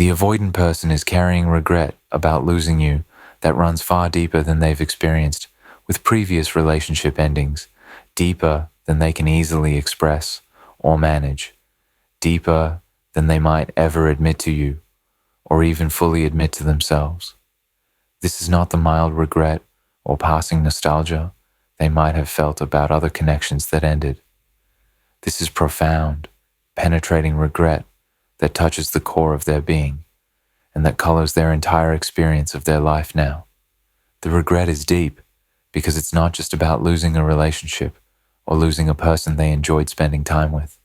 The avoidant person is carrying regret about losing you that runs far deeper than they've experienced with previous relationship endings, deeper than they can easily express or manage, deeper than they might ever admit to you or even fully admit to themselves. This is not the mild regret or passing nostalgia they might have felt about other connections that ended. This is profound, penetrating regret that touches the core of their being and that colors their entire experience of their life now. The regret is deep because it's not just about losing a relationship or losing a person they enjoyed spending time with.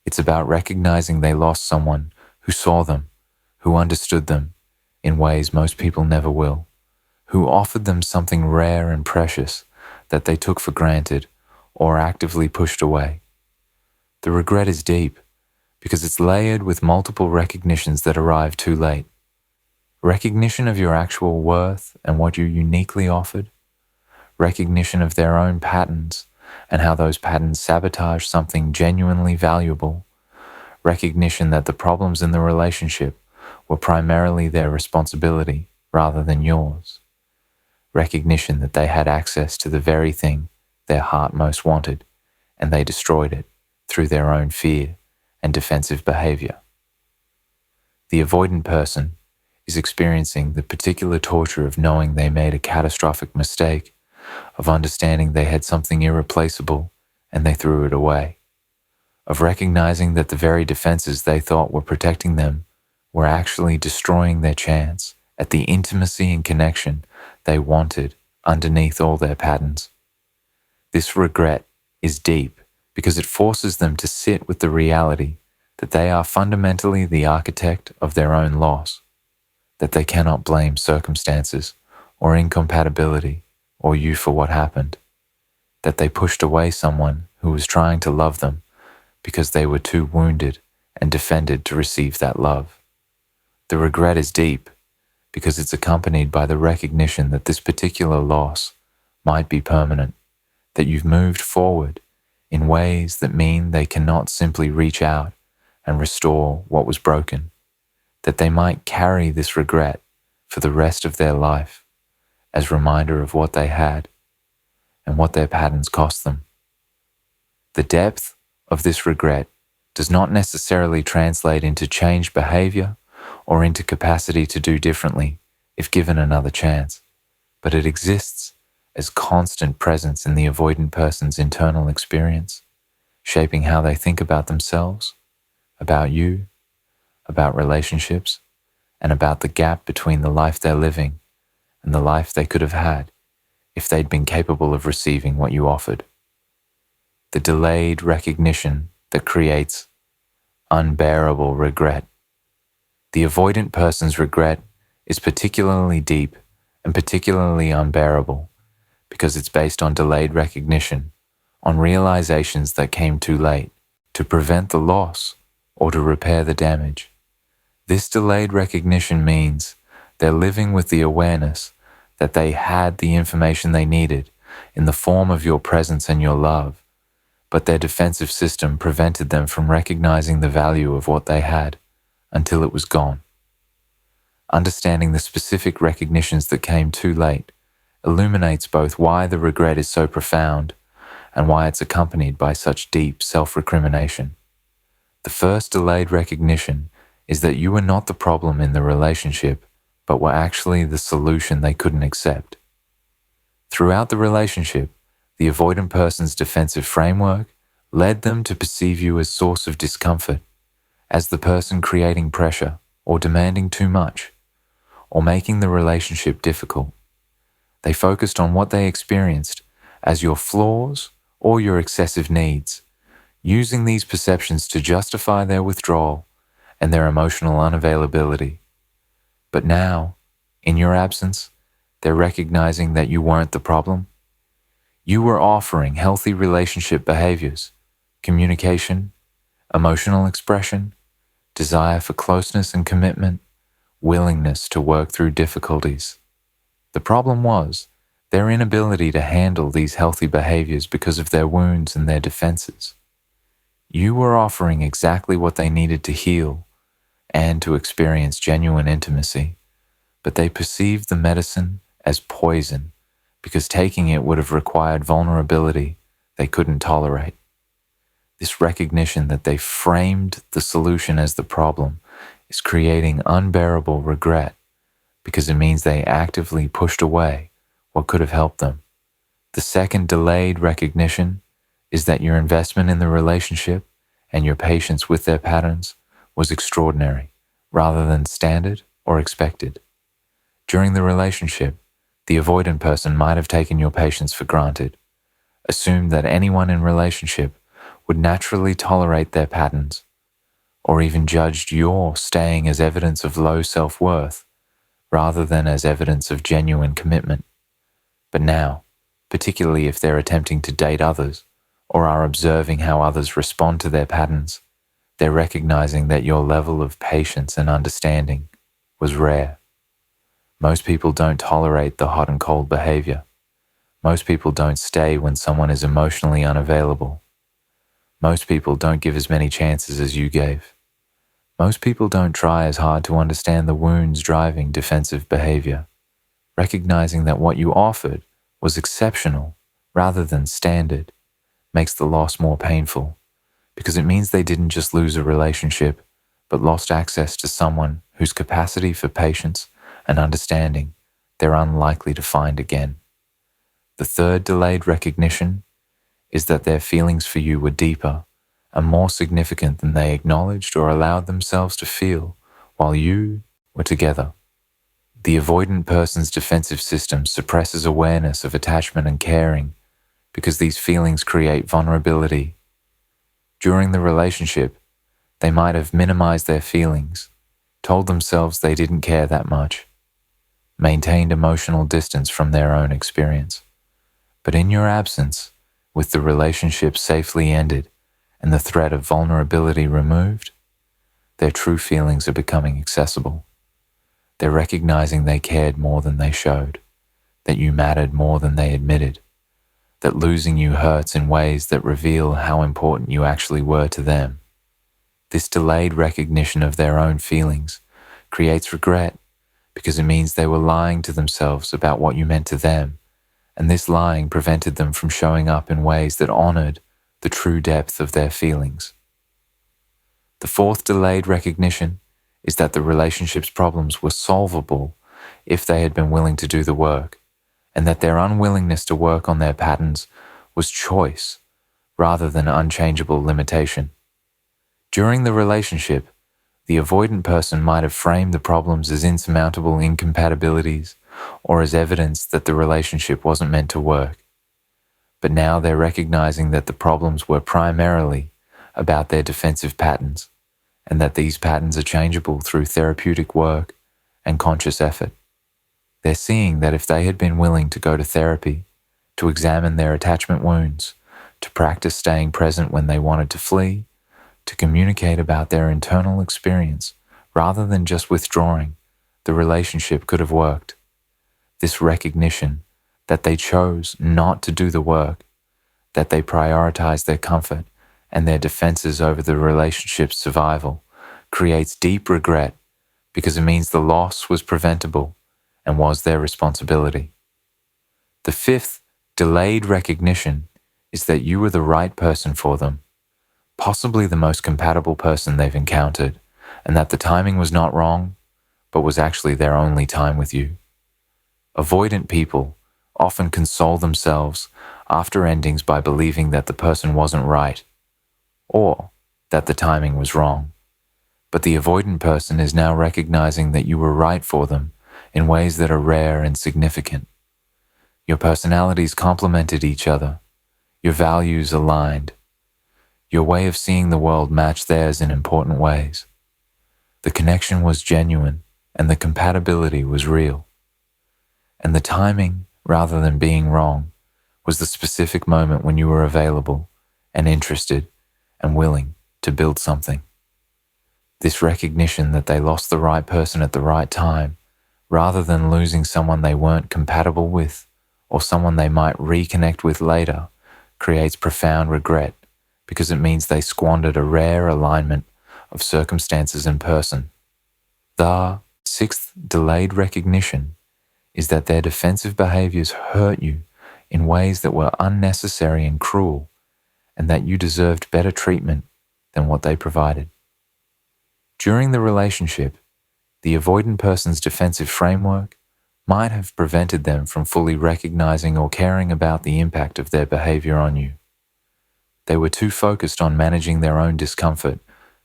It's about recognizing they lost someone who saw them, who understood them in ways most people never will, who offered them something rare and precious that they took for granted or actively pushed away. The regret is deep because it's layered with multiple recognitions that arrive too late. Recognition of your actual worth and what you uniquely offered, recognition of their own patterns and how those patterns sabotage something genuinely valuable, recognition that the problems in the relationship were primarily their responsibility rather than yours, recognition that they had access to the very thing their heart most wanted and they destroyed it through their own fear and defensive behavior. The avoidant person is experiencing the particular torture of knowing they made a catastrophic mistake, of understanding they had something irreplaceable and they threw it away, of recognizing that the very defenses they thought were protecting them were actually destroying their chance at the intimacy and connection they wanted underneath all their patterns. This regret is deep because it forces them to sit with the reality that they are fundamentally the architect of their own loss, that they cannot blame circumstances or incompatibility or you for what happened, that they pushed away someone who was trying to love them because they were too wounded and defended to receive that love. The regret is deep because it's accompanied by the recognition that this particular loss might be permanent, that you've moved forward in ways that mean they cannot simply reach out and restore what was broken, that they might carry this regret for the rest of their life as a reminder of what they had and what their patterns cost them. The depth of this regret does not necessarily translate into changed behavior or into capacity to do differently if given another chance, but it exists as constant presence in the avoidant person's internal experience, shaping how they think about themselves, about you, about relationships, and about the gap between the life they're living and the life they could have had if they'd been capable of receiving what you offered. The delayed recognition that creates unbearable regret. The avoidant person's regret is particularly deep and particularly unbearable because it's based on delayed recognition, on realizations that came too late to prevent the loss or to repair the damage. This delayed recognition means they're living with the awareness that they had the information they needed in the form of your presence and your love, but their defensive system prevented them from recognizing the value of what they had until it was gone. Understanding the specific recognitions that came too late illuminates both why the regret is so profound and why it's accompanied by such deep self-recrimination. The first delayed recognition is that you were not the problem in the relationship, but were actually the solution they couldn't accept. Throughout the relationship, the avoidant person's defensive framework led them to perceive you as source of discomfort, as the person creating pressure or demanding too much, or making the relationship difficult. They focused on what they experienced as your flaws or your excessive needs, using these perceptions to justify their withdrawal and their emotional unavailability. But now, in your absence, they're recognizing that you weren't the problem. You were offering healthy relationship behaviors, communication, emotional expression, desire for closeness and commitment, willingness to work through difficulties. The problem was their inability to handle these healthy behaviors because of their wounds and their defenses. You were offering exactly what they needed to heal and to experience genuine intimacy, but they perceived the medicine as poison because taking it would have required vulnerability they couldn't tolerate. This recognition that they framed the solution as the problem is creating unbearable regret because it means they actively pushed away what could have helped them. The second delayed recognition is that your investment in the relationship and your patience with their patterns was extraordinary rather than standard or expected. During the relationship, the avoidant person might have taken your patience for granted, assumed that anyone in relationship would naturally tolerate their patterns, or even judged your staying as evidence of low self-worth rather than as evidence of genuine commitment. But now, particularly if they're attempting to date others or are observing how others respond to their patterns, they're recognizing that your level of patience and understanding was rare. Most people don't tolerate the hot and cold behavior. Most people don't stay when someone is emotionally unavailable. Most people don't give as many chances as you gave. Most people don't try as hard to understand the wounds driving defensive behavior. Recognizing that what you offered was exceptional rather than standard makes the loss more painful, because it means they didn't just lose a relationship, but lost access to someone whose capacity for patience and understanding they're unlikely to find again. The third delayed recognition is that their feelings for you were deeper and more significant than they acknowledged or allowed themselves to feel while you were together. The avoidant person's defensive system suppresses awareness of attachment and caring because these feelings create vulnerability. During the relationship, they might have minimized their feelings, told themselves they didn't care that much, maintained emotional distance from their own experience. But in your absence, with the relationship safely ended and the threat of vulnerability removed, their true feelings are becoming accessible. They're recognizing they cared more than they showed, that you mattered more than they admitted, that losing you hurts in ways that reveal how important you actually were to them. This delayed recognition of their own feelings creates regret because it means they were lying to themselves about what you meant to them, and this lying prevented them from showing up in ways that honored the true depth of their feelings. The fourth delayed recognition is that the relationship's problems were solvable if they had been willing to do the work, and that their unwillingness to work on their patterns was choice rather than unchangeable limitation. During the relationship, the avoidant person might have framed the problems as insurmountable incompatibilities or as evidence that the relationship wasn't meant to work. But now they're recognizing that the problems were primarily about their defensive patterns, and that these patterns are changeable through therapeutic work and conscious effort. They're seeing that if they had been willing to go to therapy, to examine their attachment wounds, to practice staying present when they wanted to flee, to communicate about their internal experience rather than just withdrawing, the relationship could have worked. This recognition that they chose not to do the work, that they prioritized their comfort and their defenses over the relationship's survival, creates deep regret because it means the loss was preventable and was their responsibility. The fifth delayed recognition is that you were the right person for them, possibly the most compatible person they've encountered, and that the timing was not wrong, but was actually their only time with you. Avoidant people often console themselves after endings by believing that the person wasn't right, or that the timing was wrong. But the avoidant person is now recognizing that you were right for them in ways that are rare and significant. Your personalities complemented each other, your values aligned, your way of seeing the world matched theirs in important ways. The connection was genuine and the compatibility was real. And the timing, rather than being wrong, was the specific moment when you were available and interested and willing to build something. This recognition that they lost the right person at the right time, rather than losing someone they weren't compatible with or someone they might reconnect with later, creates profound regret because it means they squandered a rare alignment of circumstances and person. The sixth delayed recognition is that their defensive behaviors hurt you in ways that were unnecessary and cruel, and that you deserved better treatment than what they provided. During the relationship, the avoidant person's defensive framework might have prevented them from fully recognizing or caring about the impact of their behavior on you. They were too focused on managing their own discomfort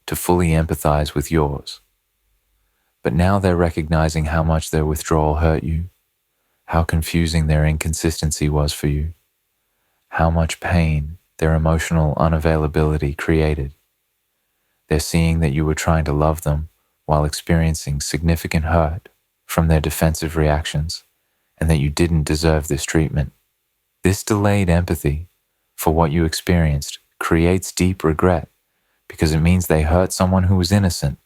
to fully empathize with yours. But now they're recognizing how much their withdrawal hurt you, how confusing their inconsistency was for you, how much pain their emotional unavailability created. They're seeing that you were trying to love them while experiencing significant hurt from their defensive reactions, and that you didn't deserve this treatment. This delayed empathy for what you experienced creates deep regret because it means they hurt someone who was innocent,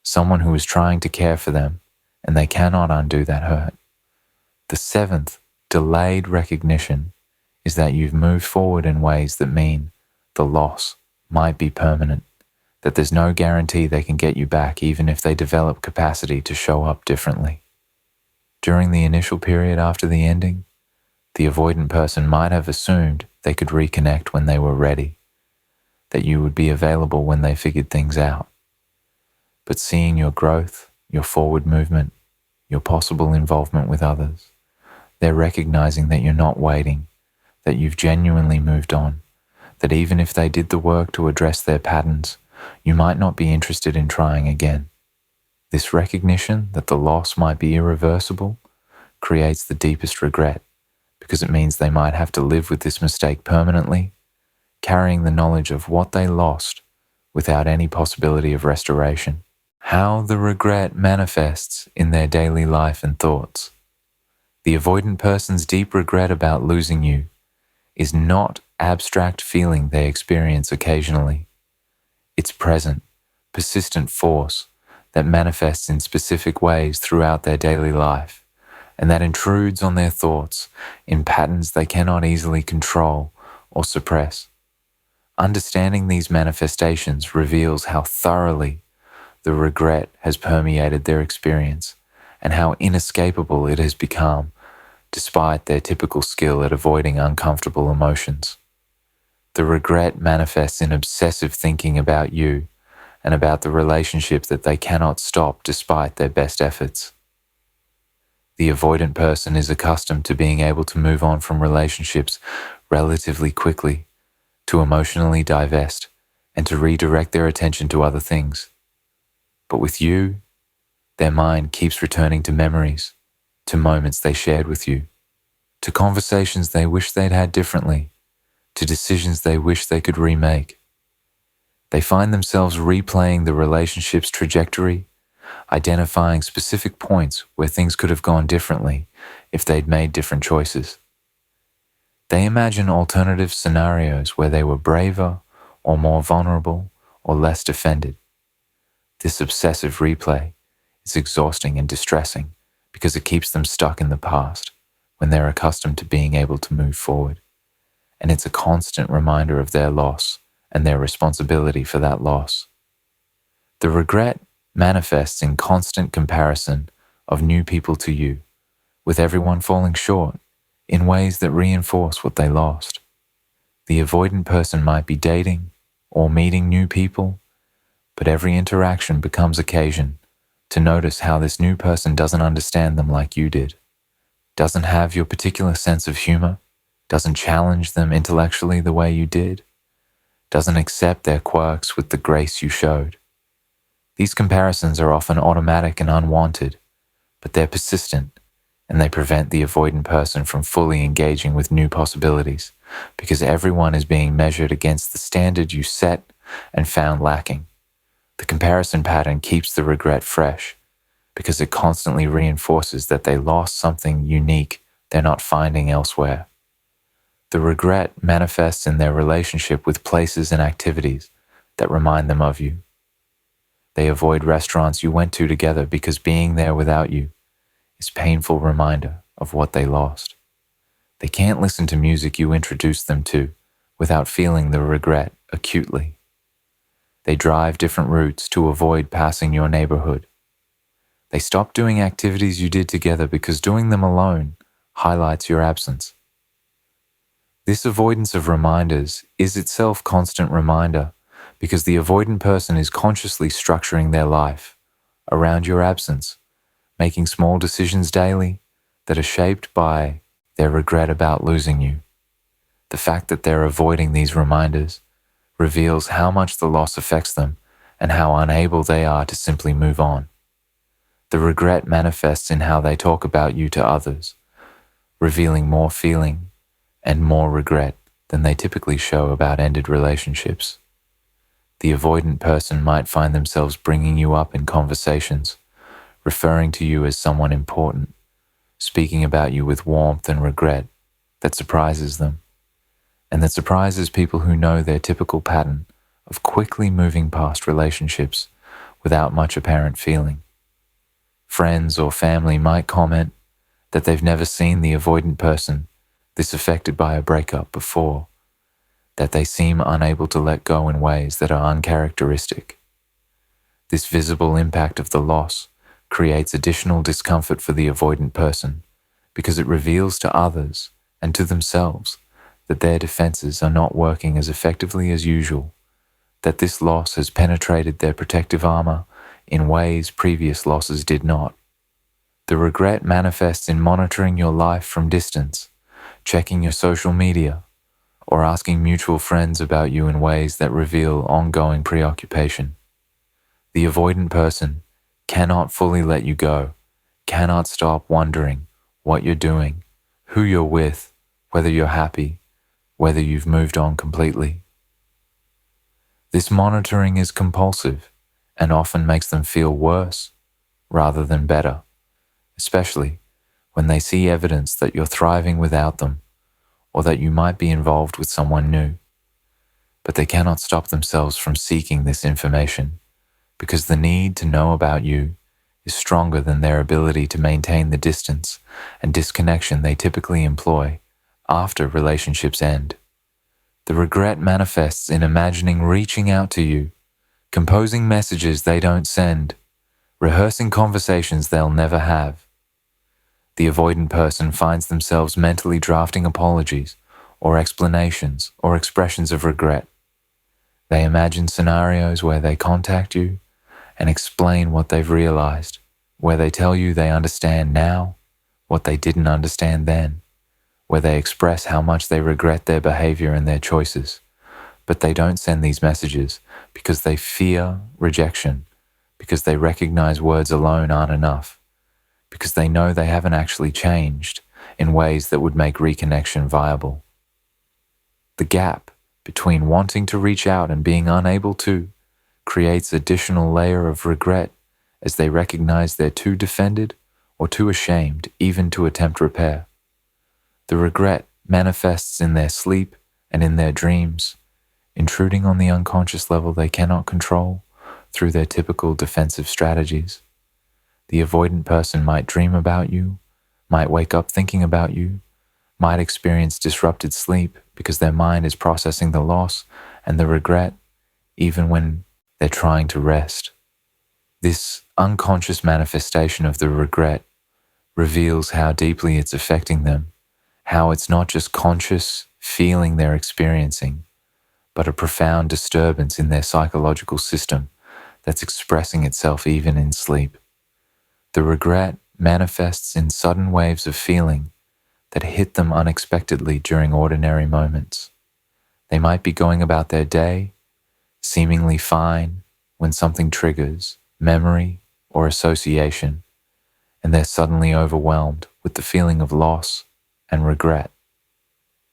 someone who was trying to care for them, and they cannot undo that hurt. The seventh delayed recognition is that you've moved forward in ways that mean the loss might be permanent, that there's no guarantee they can get you back even if they develop capacity to show up differently. During the initial period after the ending, the avoidant person might have assumed they could reconnect when they were ready, that you would be available when they figured things out. But seeing your growth, your forward movement, your possible involvement with others, they're recognizing that you're not waiting, that you've genuinely moved on, that even if they did the work to address their patterns, you might not be interested in trying again. This recognition that the loss might be irreversible creates the deepest regret, because it means they might have to live with this mistake permanently, carrying the knowledge of what they lost without any possibility of restoration. How the regret manifests in their daily life and thoughts. The avoidant person's deep regret about losing you is not abstract feeling they experience occasionally. It's present, persistent force that manifests in specific ways throughout their daily life, and that intrudes on their thoughts in patterns they cannot easily control or suppress. Understanding these manifestations reveals how thoroughly the regret has permeated their experience and how inescapable it has become despite their typical skill at avoiding uncomfortable emotions. The regret manifests in obsessive thinking about you and about the relationship that they cannot stop despite their best efforts. The avoidant person is accustomed to being able to move on from relationships relatively quickly, to emotionally divest, and to redirect their attention to other things. But with you, their mind keeps returning to memories, to moments they shared with you, to conversations they wish they'd had differently, to decisions they wish they could remake. They find themselves replaying the relationship's trajectory, identifying specific points where things could have gone differently if they'd made different choices. They imagine alternative scenarios where they were braver or more vulnerable or less defended. This obsessive replay is exhausting and distressing because it keeps them stuck in the past when they're accustomed to being able to move forward. And it's a constant reminder of their loss and their responsibility for that loss. The regret manifests in constant comparison of new people to you, with everyone falling short in ways that reinforce what they lost. The avoidant person might be dating or meeting new people, but every interaction becomes occasion to notice how this new person doesn't understand them like you did, doesn't have your particular sense of humor, doesn't challenge them intellectually the way you did, doesn't accept their quirks with the grace you showed. These comparisons are often automatic and unwanted, but they're persistent, and they prevent the avoidant person from fully engaging with new possibilities, because everyone is being measured against the standard you set and found lacking. The comparison pattern keeps the regret fresh, because it constantly reinforces that they lost something unique they're not finding elsewhere. The regret manifests in their relationship with places and activities that remind them of you. They avoid restaurants you went to together because being there without you is a painful reminder of what they lost. They can't listen to music you introduced them to without feeling the regret acutely. They drive different routes to avoid passing your neighborhood. They stop doing activities you did together because doing them alone highlights your absence. This avoidance of reminders is itself constant reminder because the avoidant person is consciously structuring their life around your absence, making small decisions daily that are shaped by their regret about losing you. The fact that they're avoiding these reminders reveals how much the loss affects them and how unable they are to simply move on. The regret manifests in how they talk about you to others, revealing more feeling and more regret than they typically show about ended relationships. The avoidant person might find themselves bringing you up in conversations, referring to you as someone important, speaking about you with warmth and regret that surprises them, and that surprises people who know their typical pattern of quickly moving past relationships without much apparent feeling. Friends or family might comment that they've never seen the avoidant person this affected by a breakup before, that they seem unable to let go in ways that are uncharacteristic. This visible impact of the loss creates additional discomfort for the avoidant person because it reveals to others and to themselves that their defenses are not working as effectively as usual, that this loss has penetrated their protective armor in ways previous losses did not. The regret manifests in monitoring your life from distance, checking your social media, or asking mutual friends about you in ways that reveal ongoing preoccupation. The avoidant person cannot fully let you go, cannot stop wondering what you're doing, who you're with, whether you're happy, whether you've moved on completely. This monitoring is compulsive and often makes them feel worse rather than better, especially when they see evidence that you're thriving without them or that you might be involved with someone new. But they cannot stop themselves from seeking this information because the need to know about you is stronger than their ability to maintain the distance and disconnection they typically employ after relationships end. The regret manifests in imagining reaching out to you, composing messages they don't send, rehearsing conversations they'll never have. The avoidant person finds themselves mentally drafting apologies or explanations or expressions of regret. They imagine scenarios where they contact you and explain what they've realized, where they tell you they understand now what they didn't understand then, where they express how much they regret their behavior and their choices. But they don't send these messages because they fear rejection, because they recognize words alone aren't enough, because they know they haven't actually changed in ways that would make reconnection viable. The gap between wanting to reach out and being unable to creates additional layer of regret as they recognize they're too defended or too ashamed even to attempt repair. The regret manifests in their sleep and in their dreams, intruding on the unconscious level they cannot control through their typical defensive strategies. The avoidant person might dream about you, might wake up thinking about you, might experience disrupted sleep because their mind is processing the loss and the regret even when they're trying to rest. This unconscious manifestation of the regret reveals how deeply it's affecting them, how it's not just conscious feeling they're experiencing, but a profound disturbance in their psychological system that's expressing itself even in sleep. The regret manifests in sudden waves of feeling that hit them unexpectedly during ordinary moments. They might be going about their day, seemingly fine, when something triggers memory or association, and they're suddenly overwhelmed with the feeling of loss and regret.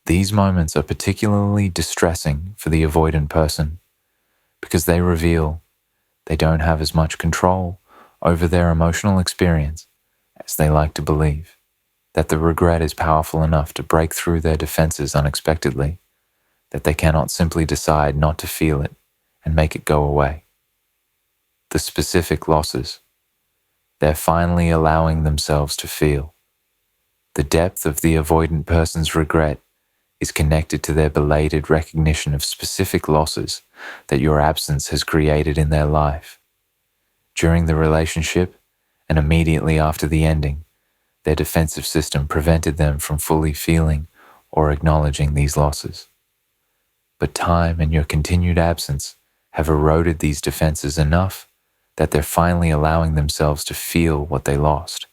These moments are particularly distressing for the avoidant person because they reveal they don't have as much control over their emotional experience as they like to believe, that the regret is powerful enough to break through their defenses unexpectedly, that they cannot simply decide not to feel it and make it go away. The specific losses they're finally allowing themselves to feel. The depth of the avoidant person's regret is connected to their belated recognition of specific losses that your absence has created in their life. During the relationship and immediately after the ending, their defensive system prevented them from fully feeling or acknowledging these losses. But time and your continued absence have eroded these defenses enough that they're finally allowing themselves to feel what they lost.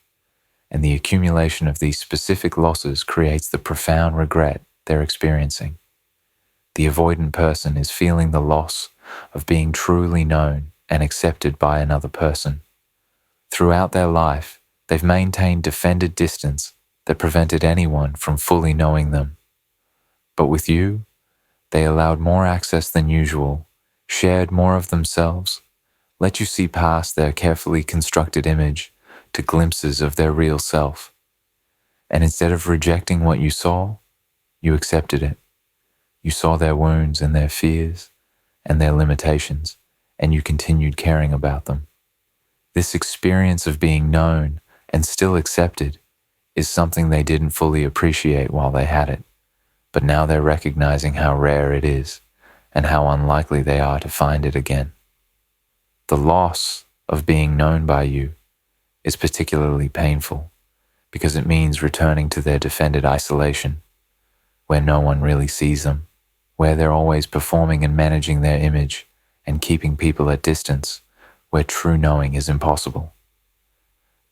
And the accumulation of these specific losses creates the profound regret they're experiencing. The avoidant person is feeling the loss of being truly known and accepted by another person. Throughout their life, they've maintained defended distance that prevented anyone from fully knowing them. But with you, they allowed more access than usual, shared more of themselves, let you see past their carefully constructed image to glimpses of their real self. And instead of rejecting what you saw, you accepted it. You saw their wounds and their fears and their limitations, and you continued caring about them. This experience of being known and still accepted is something they didn't fully appreciate while they had it, but now they're recognizing how rare it is and how unlikely they are to find it again. The loss of being known by you is particularly painful because it means returning to their defended isolation, where no one really sees them, where they're always performing and managing their image and keeping people at distance, where true knowing is impossible.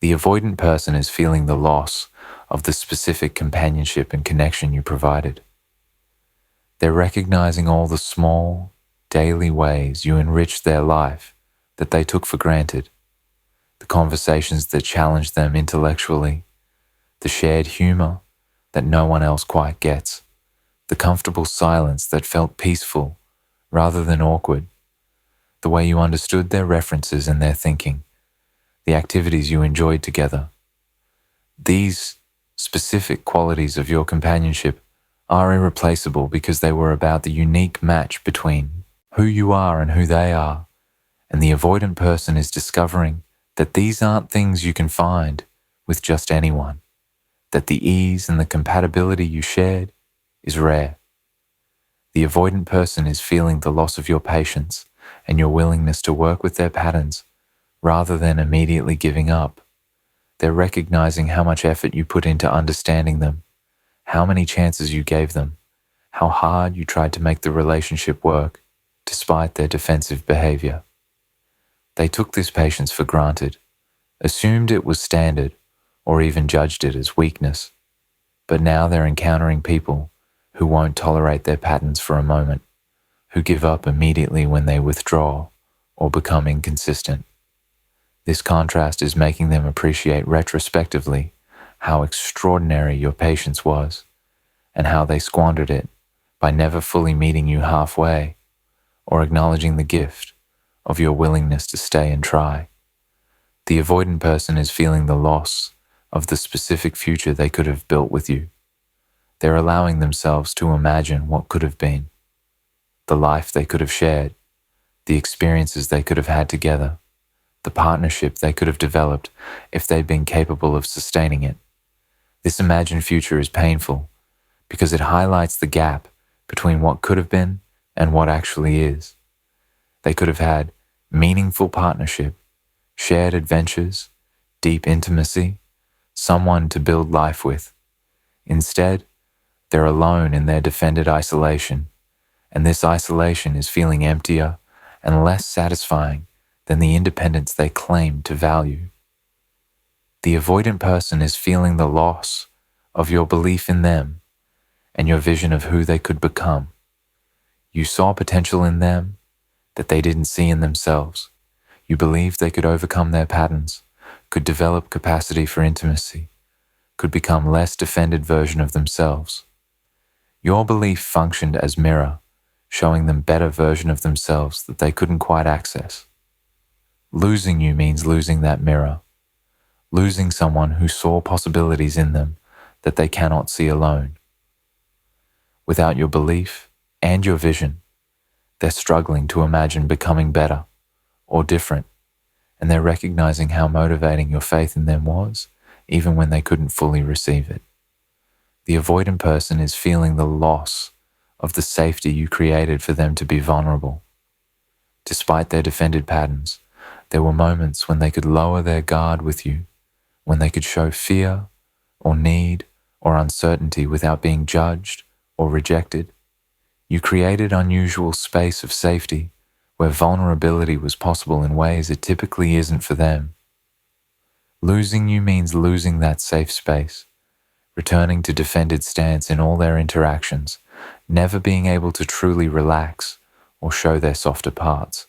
The avoidant person is feeling the loss of the specific companionship and connection you provided. They're recognizing all the small, daily ways you enriched their life that they took for granted, the conversations that challenged them intellectually, the shared humor that no one else quite gets, the comfortable silence that felt peaceful rather than awkward, the way you understood their references and their thinking, the activities you enjoyed together. These specific qualities of your companionship are irreplaceable because they were about the unique match between who you are and who they are, and the avoidant person is discovering that these aren't things you can find with just anyone, that the ease and the compatibility you shared is rare. The avoidant person is feeling the loss of your patience and your willingness to work with their patterns rather than immediately giving up. They're recognizing how much effort you put into understanding them, how many chances you gave them, how hard you tried to make the relationship work despite their defensive behavior. They took this patience for granted, assumed it was standard, or even judged it as weakness. But now they're encountering people who won't tolerate their patterns for a moment, who give up immediately when they withdraw or become inconsistent. This contrast is making them appreciate retrospectively how extraordinary your patience was and how they squandered it by never fully meeting you halfway or acknowledging the gift of your willingness to stay and try. The avoidant person is feeling the loss of the specific future they could have built with you. They're allowing themselves to imagine what could have been, the life they could have shared, the experiences they could have had together, the partnership they could have developed if they'd been capable of sustaining it. This imagined future is painful because it highlights the gap between what could have been and what actually is. They could have had meaningful partnership, shared adventures, deep intimacy, someone to build life with. Instead, they're alone in their defended isolation, and this isolation is feeling emptier and less satisfying than the independence they claim to value. The avoidant person is feeling the loss of your belief in them and your vision of who they could become. You saw potential in them that they didn't see in themselves. You believed they could overcome their patterns, could develop capacity for intimacy, could become less defended version of themselves. Your belief functioned as mirror, showing them better version of themselves that they couldn't quite access. Losing you means losing that mirror, losing someone who saw possibilities in them that they cannot see alone. Without your belief and your vision, they're struggling to imagine becoming better or different, and they're recognizing how motivating your faith in them was, even when they couldn't fully receive it. The avoidant person is feeling the loss of the safety you created for them to be vulnerable. Despite their defended patterns, There were moments when they could lower their guard with you, when they could show fear or need or uncertainty without being judged or rejected. You created unusual space of safety where vulnerability was possible in ways it typically isn't for them. Losing you means losing that safe space, returning to defended stance in all their interactions, never being able to truly relax or show their softer parts.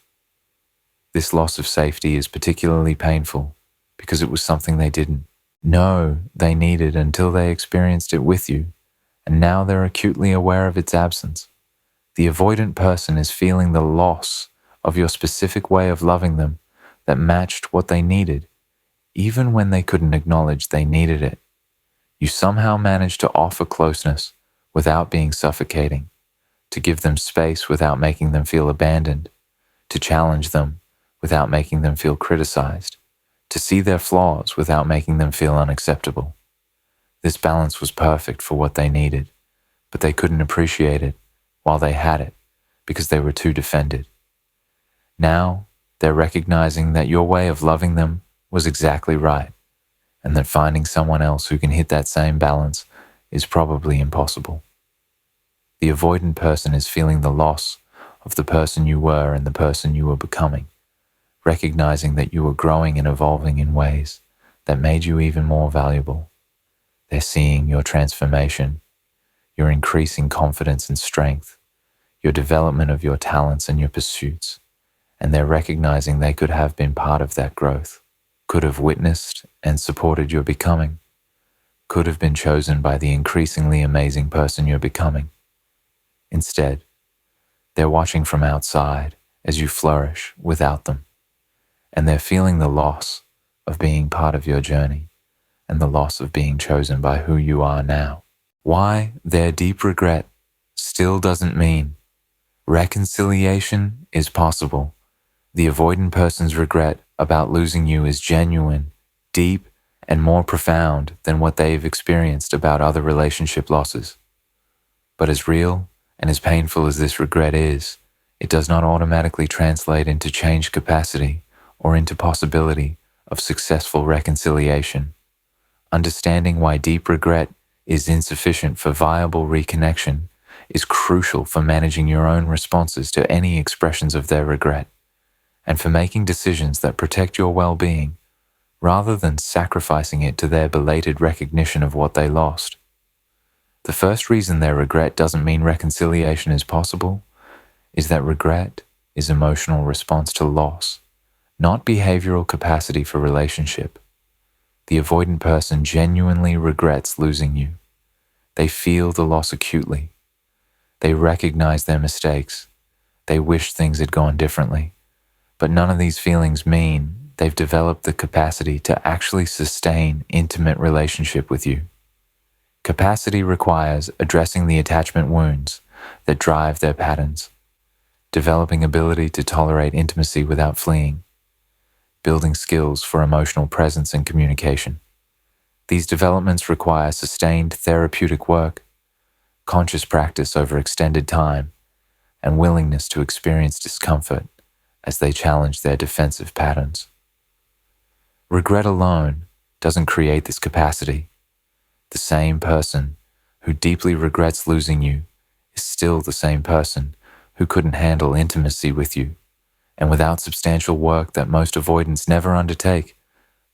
This loss of safety is particularly painful because it was something they didn't know they needed until they experienced it with you, and now they're acutely aware of its absence. The avoidant person is feeling the loss of your specific way of loving them that matched what they needed, even when they couldn't acknowledge they needed it. You somehow managed to offer closeness without being suffocating, to give them space without making them feel abandoned, to challenge them without making them feel criticized, to see their flaws without making them feel unacceptable. This balance was perfect for what they needed, but they couldn't appreciate it while they had it because they were too defended. Now, they're recognizing that your way of loving them was exactly right, and that finding someone else who can hit that same balance is probably impossible. The avoidant person is feeling the loss of the person you were and the person you were becoming, recognizing that you were growing and evolving in ways that made you even more valuable. They're seeing your transformation, your increasing confidence and strength, your development of your talents and your pursuits, and they're recognizing they could have been part of that growth, could have witnessed and supported your becoming, could have been chosen by the increasingly amazing person you're becoming. Instead, they're watching from outside as you flourish without them, and they're feeling the loss of being part of your journey and the loss of being chosen by who you are now. Why their deep regret still doesn't mean reconciliation is possible. The avoidant person's regret about losing you is genuine, deep, and more profound than what they've experienced about other relationship losses. But as real and as painful as this regret is, it does not automatically translate into change capacity or into possibility of successful reconciliation. Understanding why deep regret is insufficient for viable reconnection is crucial for managing your own responses to any expressions of their regret, and for making decisions that protect your well-being rather than sacrificing it to their belated recognition of what they lost. The first reason their regret doesn't mean reconciliation is possible is that regret is emotional response to loss, not behavioral capacity for relationship. The avoidant person genuinely regrets losing you. They feel the loss acutely. They recognize their mistakes. They wish things had gone differently. But none of these feelings mean they've developed the capacity to actually sustain intimate relationship with you. Capacity requires addressing the attachment wounds that drive their patterns, developing ability to tolerate intimacy without fleeing, building skills for emotional presence and communication. These developments require sustained therapeutic work, conscious practice over extended time, and willingness to experience discomfort as they challenge their defensive patterns. Regret alone doesn't create this capacity. The same person who deeply regrets losing you is still the same person who couldn't handle intimacy with you, and without substantial work that most avoidants never undertake,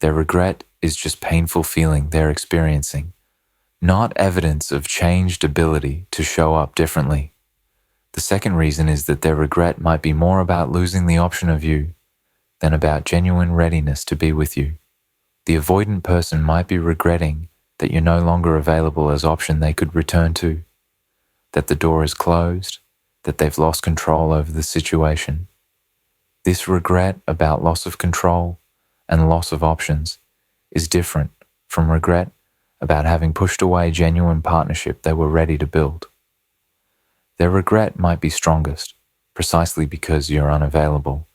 their regret is just painful feeling they're experiencing, not evidence of changed ability to show up differently. The second reason is that their regret might be more about losing the option of you than about genuine readiness to be with you. The avoidant person might be regretting that you're no longer available as option they could return to, that the door is closed, that they've lost control over the situation. This regret about loss of control and loss of options is different from regret about having pushed away genuine partnership they were ready to build. Their regret might be strongest precisely because you're unavailable,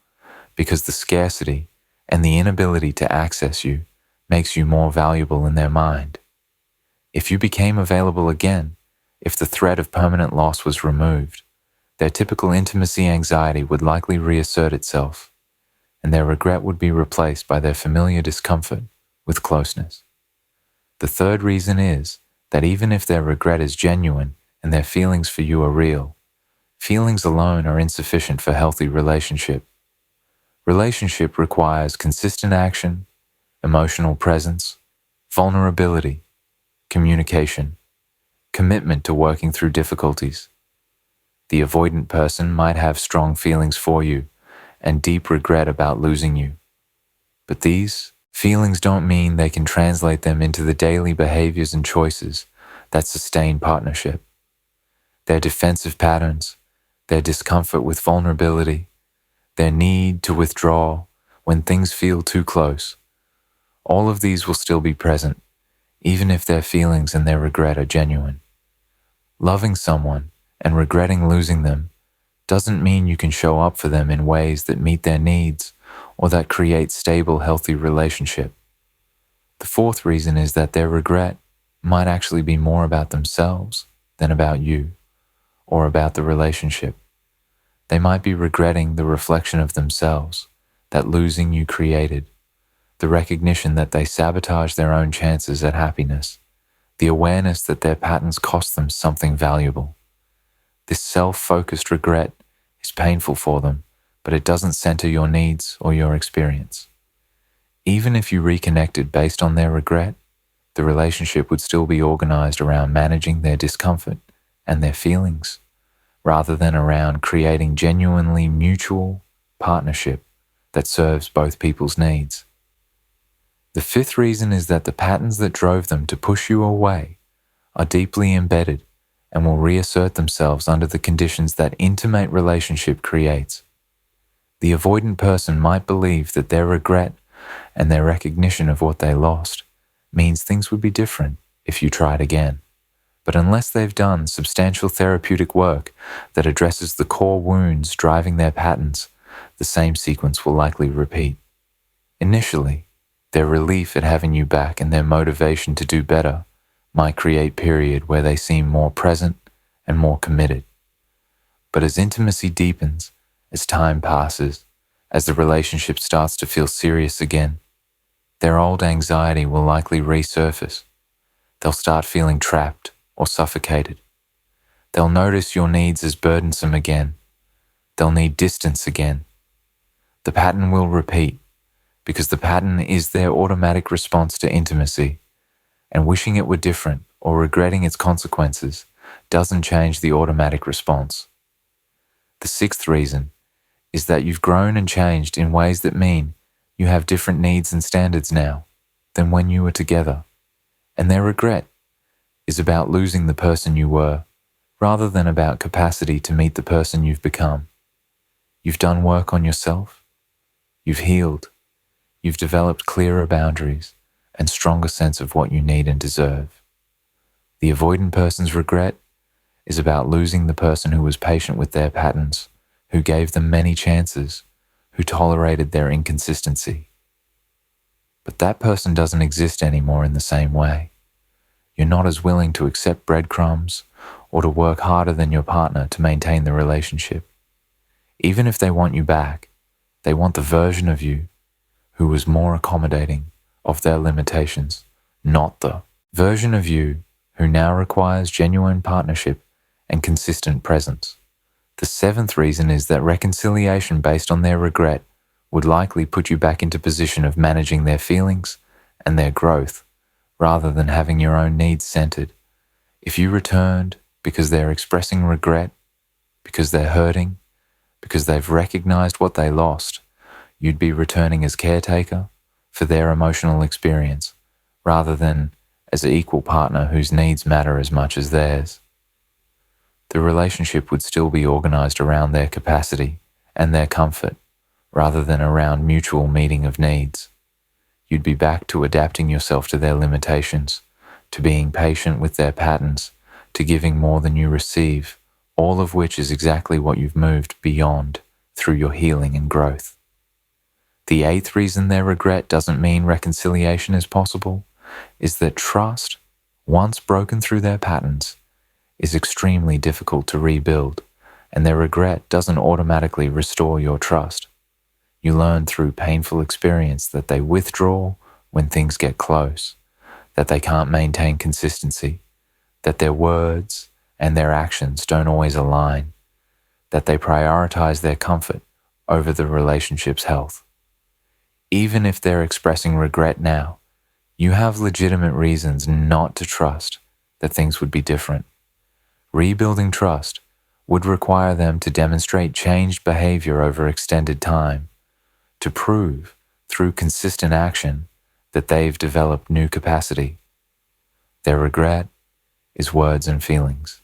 because the scarcity and the inability to access you makes you more valuable in their mind. If you became available again, if the threat of permanent loss was removed, their typical intimacy anxiety would likely reassert itself. and their regret would be replaced by their familiar discomfort with closeness. The third reason is that even if their regret is genuine and their feelings for you are real, feelings alone are insufficient for healthy relationship. Relationship requires consistent action, emotional presence, vulnerability, communication, commitment to working through difficulties. The avoidant person might have strong feelings for you and deep regret about losing you. But these feelings don't mean they can translate them into the daily behaviors and choices that sustain partnership. Their defensive patterns, their discomfort with vulnerability, their need to withdraw when things feel too close, all of these will still be present, even if their feelings and their regret are genuine. Loving someone and regretting losing them doesn't mean you can show up for them in ways that meet their needs or that create stable, healthy relationship. The fourth reason is that their regret might actually be more about themselves than about you or about the relationship. They might be regretting the reflection of themselves that losing you created, the recognition that they sabotage their own chances at happiness, the awareness that their patterns cost them something valuable. This self-focused regret is painful for them, but it doesn't center your needs or your experience. Even if you reconnected based on their regret, the relationship would still be organized around managing their discomfort and their feelings, rather than around creating genuinely mutual partnership that serves both people's needs. The fifth reason is that the patterns that drove them to push you away are deeply embedded and will reassert themselves under the conditions that intimate relationship creates. The avoidant person might believe that their regret and their recognition of what they lost means things would be different if you tried again. But unless they've done substantial therapeutic work that addresses the core wounds driving their patterns, the same sequence will likely repeat. Initially, their relief at having you back and their motivation to do better might create a period where they seem more present and more committed. But as intimacy deepens, as time passes, as the relationship starts to feel serious again, their old anxiety will likely resurface. They'll start feeling trapped or suffocated. They'll notice your needs as burdensome again. They'll need distance again. The pattern will repeat, because the pattern is their automatic response to intimacy, and wishing it were different or regretting its consequences doesn't change the automatic response. The sixth reason is that you've grown and changed in ways that mean you have different needs and standards now than when you were together, and their regret is about losing the person you were, rather than about capacity to meet the person you've become. You've done work on yourself. You've healed. You've developed clearer boundaries and stronger sense of what you need and deserve. The avoidant person's regret is about losing the person who was patient with their patterns, who gave them many chances, who tolerated their inconsistency. But that person doesn't exist anymore in the same way. You're not as willing to accept breadcrumbs or to work harder than your partner to maintain the relationship. Even if they want you back, they want the version of you who was more accommodating of their limitations, not the version of you who now requires genuine partnership and consistent presence. The seventh reason is that reconciliation based on their regret would likely put you back into position of managing their feelings and their growth, rather than having your own needs centered. If you returned because they're expressing regret, because they're hurting, because they've recognized what they lost, you'd be returning as caretaker for their emotional experience, rather than as an equal partner whose needs matter as much as theirs. The relationship would still be organized around their capacity and their comfort, rather than around mutual meeting of needs. You'd be back to adapting yourself to their limitations, to being patient with their patterns, to giving more than you receive, all of which is exactly what you've moved beyond through your healing and growth. The eighth reason their regret doesn't mean reconciliation is possible is that trust, once broken through their patterns, is extremely difficult to rebuild, and their regret doesn't automatically restore your trust. You learn through painful experience that they withdraw when things get close, that they can't maintain consistency, that their words and their actions don't always align, that they prioritize their comfort over the relationship's health. Even if they're expressing regret now, you have legitimate reasons not to trust that things would be different. Rebuilding trust would require them to demonstrate changed behavior over extended time, to prove through consistent action that they've developed new capacity. Their regret is words and feelings.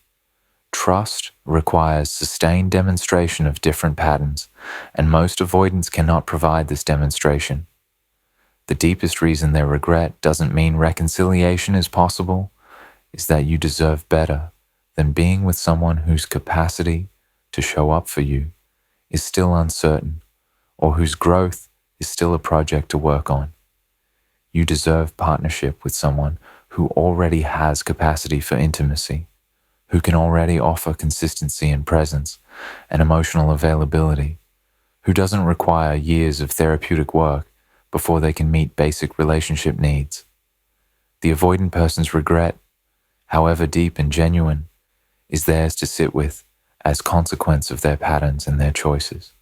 Trust requires sustained demonstration of different patterns, and most avoidants cannot provide this demonstration. The deepest reason their regret doesn't mean reconciliation is possible is that you deserve better than being with someone whose capacity to show up for you is still uncertain, or whose growth is still a project to work on. You deserve partnership with someone who already has capacity for intimacy, who can already offer consistency and presence and emotional availability, who doesn't require years of therapeutic work before they can meet basic relationship needs. The avoidant person's regret, however deep and genuine, is theirs to sit with as consequence of their patterns and their choices.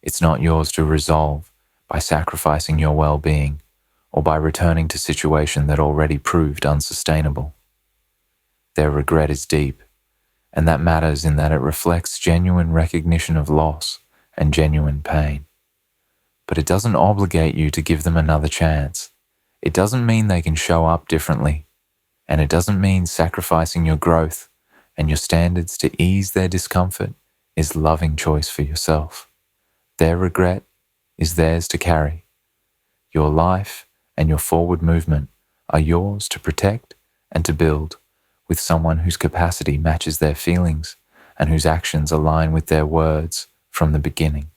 It's not yours to resolve by sacrificing your well-being or by returning to situation that already proved unsustainable. Their regret is deep, and that matters in that it reflects genuine recognition of loss and genuine pain. But it doesn't obligate you to give them another chance. It doesn't mean they can show up differently, and it doesn't mean sacrificing your growth and your standards to ease their discomfort is loving choice for yourself. Their regret is theirs to carry. Your life and your forward movement are yours to protect and to build with someone whose capacity matches their feelings and whose actions align with their words from the beginning.